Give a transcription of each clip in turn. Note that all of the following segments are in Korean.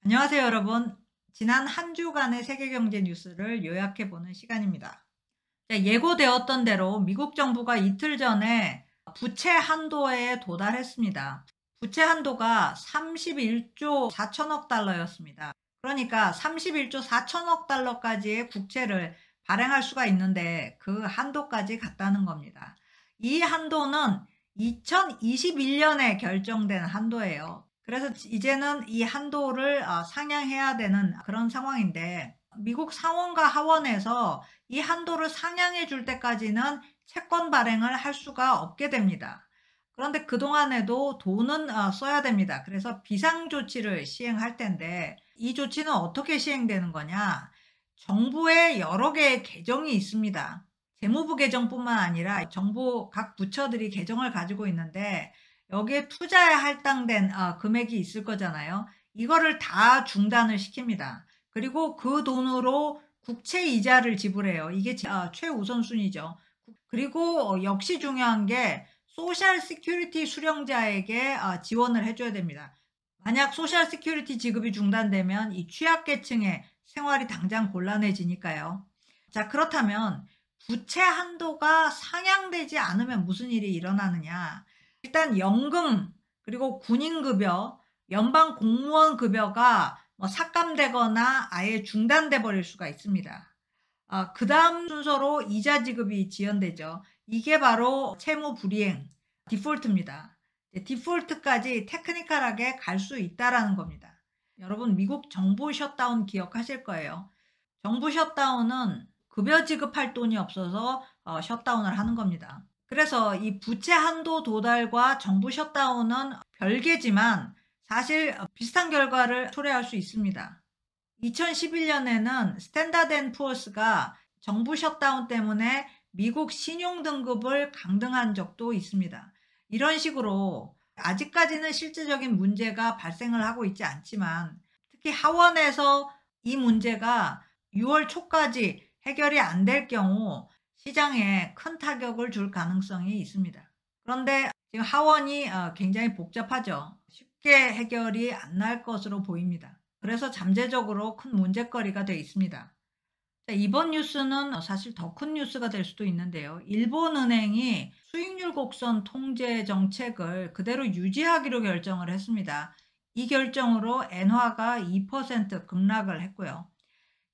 안녕하세요, 여러분. 지난 한 주간의 세계 경제 뉴스를 요약해 보는 시간입니다. 예고되었던 대로 미국 정부가 이틀 전에 부채 한도에 도달했습니다. 부채 한도가 31조 4천억 달러였습니다. 그러니까 31조 4천억 달러까지의 국채를 발행할 수가 있는데 그 한도까지 갔다는 겁니다. 이 한도는 2021년에 결정된 한도예요. 그래서 이제는 이 한도를 상향해야 되는 그런 상황인데, 미국 상원과 하원에서 이 한도를 상향해 줄 때까지는 채권 발행을 할 수가 없게 됩니다. 그런데 그동안에도 돈은 써야 됩니다. 그래서 비상조치를 시행할 텐데, 이 조치는 어떻게 시행되는 거냐? 정부에 여러 개의 계정이 있습니다. 재무부 계정뿐만 아니라 정부 각 부처들이 계정을 가지고 있는데, 여기에 투자에 할당된 금액이 있을 거잖아요. 이거를 다 중단을 시킵니다. 그리고 그 돈으로 국채 이자를 지불해요. 이게 최우선순위죠. 그리고 역시 중요한 게 소셜 시큐리티 수령자에게 지원을 해줘야 됩니다. 만약 소셜 시큐리티 지급이 중단되면 이 취약계층의 생활이 당장 곤란해지니까요. 자, 그렇다면 부채 한도가 상향되지 않으면 무슨 일이 일어나느냐? 일단 연금, 그리고 군인급여, 연방 공무원 급여가 삭감되거나 아예 중단돼 버릴 수가 있습니다. 그 다음 순서로 이자 지급이 지연되죠. 이게 바로 채무 불이행, 디폴트입니다. 디폴트까지 테크니컬하게 갈 수 있다라는 겁니다. 여러분, 미국 정부 셧다운 기억하실 거예요. 정부 셧다운은 급여 지급할 돈이 없어서 셧다운을 하는 겁니다. 그래서 이 부채 한도 도달과 정부 셧다운은 별개지만 사실 비슷한 결과를 초래할 수 있습니다. 2011년에는 스탠다드 앤 푸어스가 정부 셧다운 때문에 미국 신용 등급을 강등한 적도 있습니다. 이런 식으로 아직까지는 실질적인 문제가 발생을 하고 있지 않지만, 특히 하원에서 이 문제가 6월 초까지 해결이 안 될 경우 시장에 큰 타격을 줄 가능성이 있습니다. 그런데 지금 하원이 굉장히 복잡하죠. 쉽게 해결이 안 날 것으로 보입니다. 그래서 잠재적으로 큰 문제거리가 되어 있습니다. 자, 이번 뉴스는 사실 더 큰 뉴스가 될 수도 있는데요. 일본은행이 수익률 곡선 통제 정책을 그대로 유지하기로 결정을 했습니다. 이 결정으로 엔화가 2% 급락을 했고요.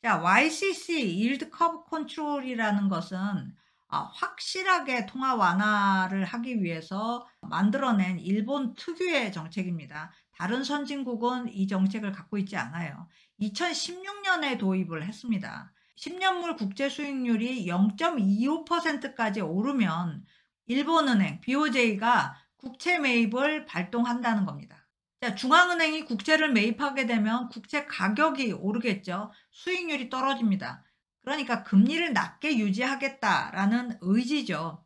자, YCC, Yield Curve Control이라는 것은 확실하게 통화 완화를 하기 위해서 만들어낸 일본 특유의 정책입니다. 다른 선진국은 이 정책을 갖고 있지 않아요. 2016년에 도입을 했습니다. 10년물 국제 수익률이 0.25%까지 오르면 일본은행 BOJ가 국채 매입을 발동한다는 겁니다. 자, 중앙은행이 국채를 매입하게 되면 국채 가격이 오르겠죠. 수익률이 떨어집니다. 그러니까 금리를 낮게 유지하겠다라는 의지죠.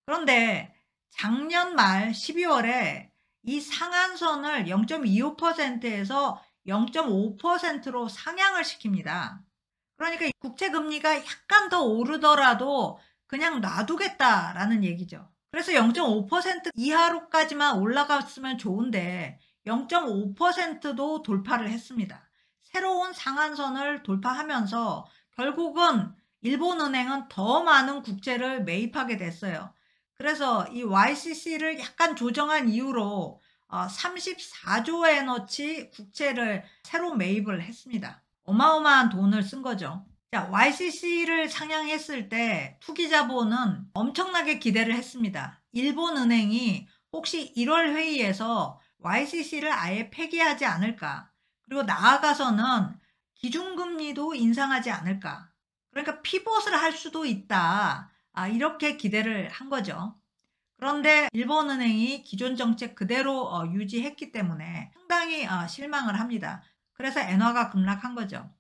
그런데 작년 말 12월에 이 상한선을 0.25%에서 0.5%로 상향을 시킵니다. 그러니까 국채 금리가 약간 더 오르더라도 그냥 놔두겠다라는 얘기죠. 그래서 0.5% 이하로까지만 올라갔으면 좋은데 0.5%도 돌파를 했습니다. 새로운 상한선을 돌파하면서 결국은 일본은행은 더 많은 국채를 매입하게 됐어요. 그래서 이 YCC를 약간 조정한 이후로 34조 에너치 국채를 새로 매입을 했습니다. 어마어마한 돈을 쓴 거죠. 자, YCC를 상향했을 때 투기자본은 엄청나게 기대를 했습니다. 일본은행이 혹시 1월 회의에서 YCC를 아예 폐기하지 않을까? 그리고 나아가서는 기준금리도 인상하지 않을까? 그러니까 피봇을 할 수도 있다. 이렇게 기대를 한 거죠. 그런데 일본은행이 기존 정책 그대로 유지했기 때문에 상당히 실망을 합니다. 그래서 엔화가 급락한 거죠.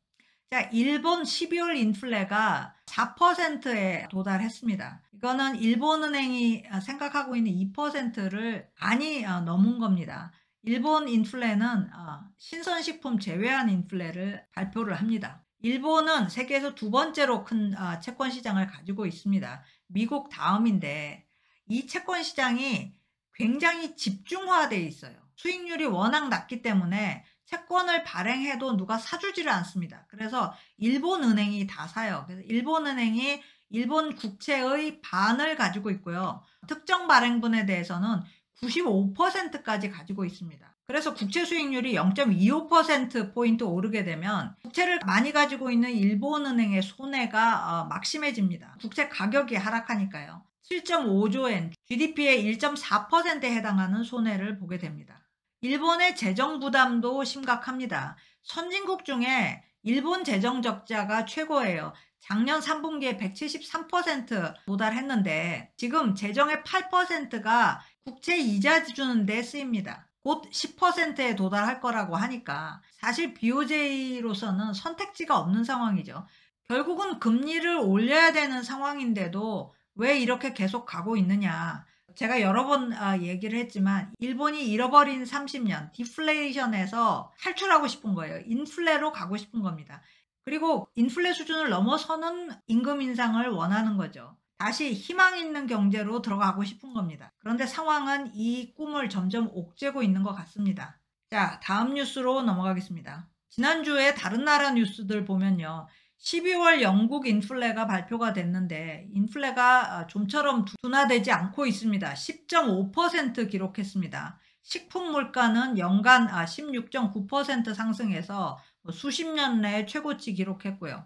자, 일본 12월 인플레가 4%에 도달했습니다. 이거는 일본은행이 생각하고 있는 2%를 많이 넘은 겁니다. 일본 인플레는 신선식품 제외한 인플레를 발표를 합니다. 일본은 세계에서 두 번째로 큰 채권 시장을 가지고 있습니다. 미국 다음인데 이 채권 시장이 굉장히 집중화되어 있어요. 수익률이 워낙 낮기 때문에 채권을 발행해도 누가 사주지를 않습니다. 그래서 일본은행이 다 사요. 그래서 일본은행이 일본 국채의 반을 가지고 있고요. 특정 발행분에 대해서는 95%까지 가지고 있습니다. 그래서 국채 수익률이 0.25%포인트 오르게 되면 국채를 많이 가지고 있는 일본은행의 손해가 막심해집니다. 국채 가격이 하락하니까요. 7.5조 엔, GDP의 1.4%에 해당하는 손해를 보게 됩니다. 일본의 재정 부담도 심각합니다. 선진국 중에 일본 재정 적자가 최고예요. 작년 3분기에 173% 도달했는데 지금 재정의 8%가 국채 이자 주는 데 쓰입니다. 곧 10%에 도달할 거라고 하니까 사실 BOJ로서는 선택지가 없는 상황이죠. 결국은 금리를 올려야 되는 상황인데도 왜 이렇게 계속 가고 있느냐. 제가 여러 번 얘기를 했지만 일본이 잃어버린 30년 디플레이션에서 탈출하고 싶은 거예요. 인플레로 가고 싶은 겁니다. 그리고 인플레 수준을 넘어서는 임금 인상을 원하는 거죠. 다시 희망 있는 경제로 들어가고 싶은 겁니다. 그런데 상황은 이 꿈을 점점 옥죄고 있는 것 같습니다. 자, 다음 뉴스로 넘어가겠습니다. 지난주에 다른 나라 뉴스들 보면요. 12월 영국 인플레가 발표가 됐는데 인플레가 좀처럼 둔화되지 않고 있습니다. 10.5% 기록했습니다. 식품 물가는 연간 16.9% 상승해서 수십 년 내 최고치 기록했고요.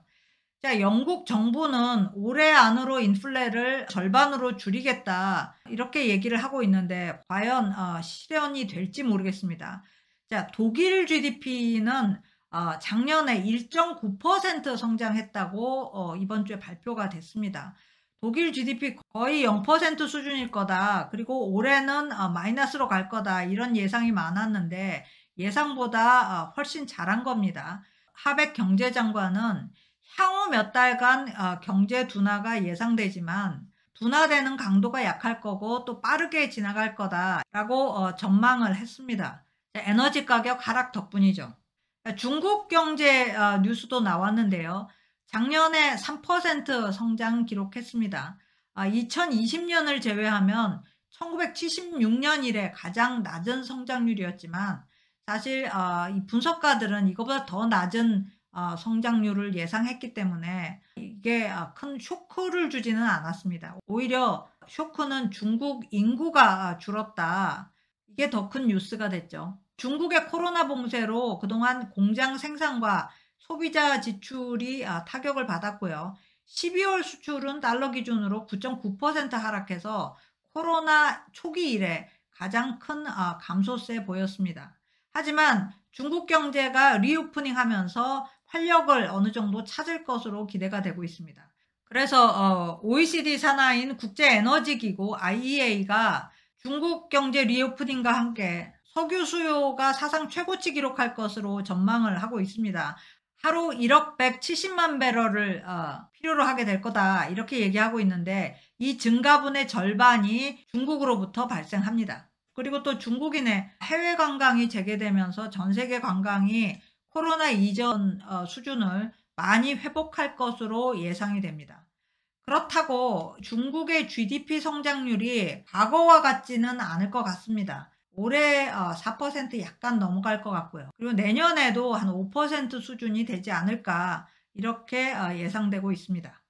자, 영국 정부는 올해 안으로 인플레를 절반으로 줄이겠다 이렇게 얘기를 하고 있는데 과연 실현이 될지 모르겠습니다. 자, 독일 GDP는 작년에 1.9% 성장했다고 이번 주에 발표가 됐습니다. 독일 GDP 거의 0% 수준일 거다. 그리고 올해는 마이너스로 갈 거다. 이런 예상이 많았는데 예상보다 훨씬 잘한 겁니다. 하백 경제장관은 향후 몇 달간 경제 둔화가 예상되지만 둔화되는 강도가 약할 거고 또 빠르게 지나갈 거다라고 전망을 했습니다. 에너지 가격 하락 덕분이죠. 중국 경제 뉴스도 나왔는데요. 작년에 3% 성장 기록했습니다. 2020년을 제외하면 1976년 이래 가장 낮은 성장률이었지만 사실 이 분석가들은 이거보다 더 낮은 성장률을 예상했기 때문에 이게 큰 쇼크를 주지는 않았습니다. 오히려 쇼크는 중국 인구가 줄었다. 이게 더 큰 뉴스가 됐죠. 중국의 코로나 봉쇄로 그동안 공장 생산과 소비자 지출이 타격을 받았고요. 12월 수출은 달러 기준으로 9.9% 하락해서 코로나 초기 이래 가장 큰 감소세 보였습니다. 하지만 중국 경제가 리오프닝 하면서 활력을 어느 정도 찾을 것으로 기대가 되고 있습니다. 그래서 OECD 산하인 국제에너지기구 IEA가 중국 경제 리오프닝과 함께 석유 수요가 사상 최고치 기록할 것으로 전망을 하고 있습니다. 하루 1억 170만 배럴을 필요로 하게 될 거다 이렇게 얘기하고 있는데 이 증가분의 절반이 중국으로부터 발생합니다. 그리고 또 중국인의 해외 관광이 재개되면서 전 세계 관광이 코로나 이전 수준을 많이 회복할 것으로 예상이 됩니다. 그렇다고 중국의 GDP 성장률이 과거와 같지는 않을 것 같습니다. 올해 4% 약간 넘어갈 것 같고요. 그리고 내년에도 한 5% 수준이 되지 않을까 이렇게 예상되고 있습니다.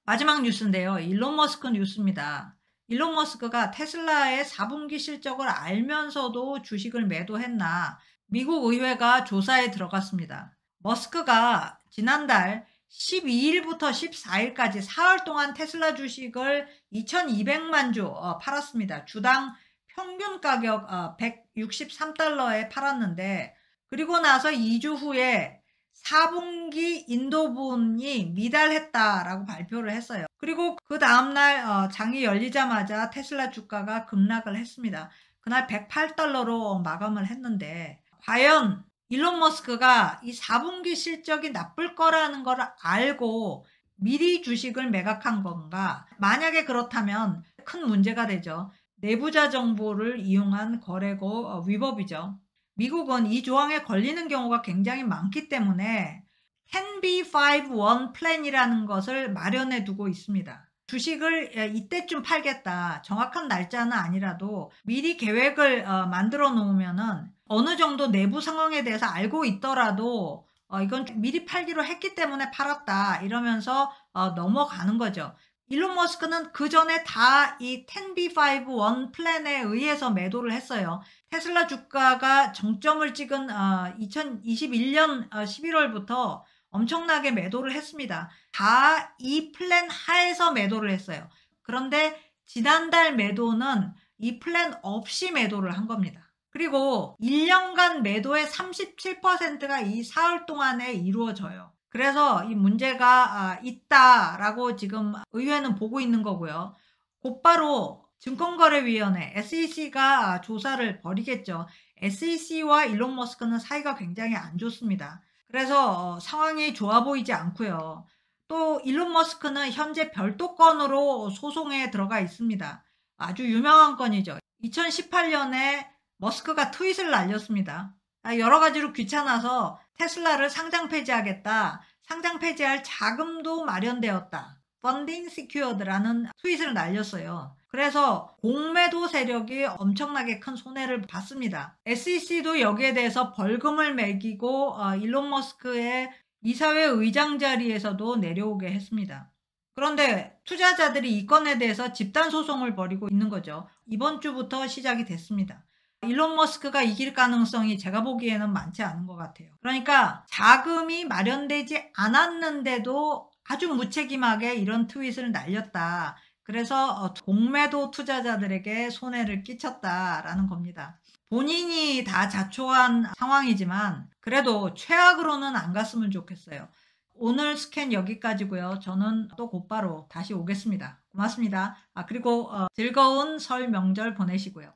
마지막 뉴스인데요. 일론 머스크 뉴스입니다. 일론 머스크가 테슬라의 4분기 실적을 알면서도 주식을 매도했나 미국 의회가 조사에 들어갔습니다. 머스크가 지난달 12일부터 14일까지 사흘 동안 테슬라 주식을 2,200만 주 팔았습니다. 주당 평균 가격 163달러에 팔았는데 그리고 나서 2주 후에 4분기 인도분이 미달했다라고 발표를 했어요. 그리고 그 다음날 장이 열리자마자 테슬라 주가가 급락을 했습니다. 그날 108달러로 마감을 했는데 과연 일론 머스크가 이 4분기 실적이 나쁠 거라는 걸 알고 미리 주식을 매각한 건가? 만약에 그렇다면 큰 문제가 되죠. 내부자 정보를 이용한 거래고 위법이죠. 미국은 이 조항에 걸리는 경우가 굉장히 많기 때문에 10b5-1 플랜이라는 것을 마련해 두고 있습니다. 주식을 이때쯤 팔겠다. 정확한 날짜는 아니라도 미리 계획을 만들어 놓으면은 어느 정도 내부 상황에 대해서 알고 있더라도 이건 미리 팔기로 했기 때문에 팔았다 이러면서 넘어가는 거죠. 일론 머스크는 그전에 다 이 10b5-1 플랜에 의해서 매도를 했어요. 테슬라 주가가 정점을 찍은 2021년 11월부터 엄청나게 매도를 했습니다. 다 이 플랜 하에서 매도를 했어요. 그런데 지난달 매도는 이 플랜 없이 매도를 한 겁니다. 그리고 1년간 매도의 37%가 이 사흘 동안에 이루어져요. 그래서 이 문제가 있다라고 지금 의회는 보고 있는 거고요. 곧바로 증권거래위원회 SEC가 조사를 벌이겠죠. SEC와 일론 머스크는 사이가 굉장히 안 좋습니다. 그래서 상황이 좋아 보이지 않고요. 또 일론 머스크는 현재 별도 건으로 소송에 들어가 있습니다. 아주 유명한 건이죠. 2018년에 머스크가 트윗을 날렸습니다. 여러 가지로 귀찮아서 테슬라를 상장 폐지하겠다. 상장 폐지할 자금도 마련되었다. Funding secured라는 트윗을 날렸어요. 그래서 공매도 세력이 엄청나게 큰 손해를 봤습니다. SEC도 여기에 대해서 벌금을 매기고 일론 머스크의 이사회 의장 자리에서도 내려오게 했습니다. 그런데 투자자들이 이 건에 대해서 집단 소송을 벌이고 있는 거죠. 이번 주부터 시작이 됐습니다. 일론 머스크가 이길 가능성이 제가 보기에는 많지 않은 것 같아요. 그러니까 자금이 마련되지 않았는데도 아주 무책임하게 이런 트윗을 날렸다. 그래서 공매도 투자자들에게 손해를 끼쳤다라는 겁니다. 본인이 다 자초한 상황이지만 그래도 최악으로는 안 갔으면 좋겠어요. 오늘 스캔 여기까지고요. 저는 또 곧바로 다시 오겠습니다. 고맙습니다. 그리고 즐거운 설 명절 보내시고요.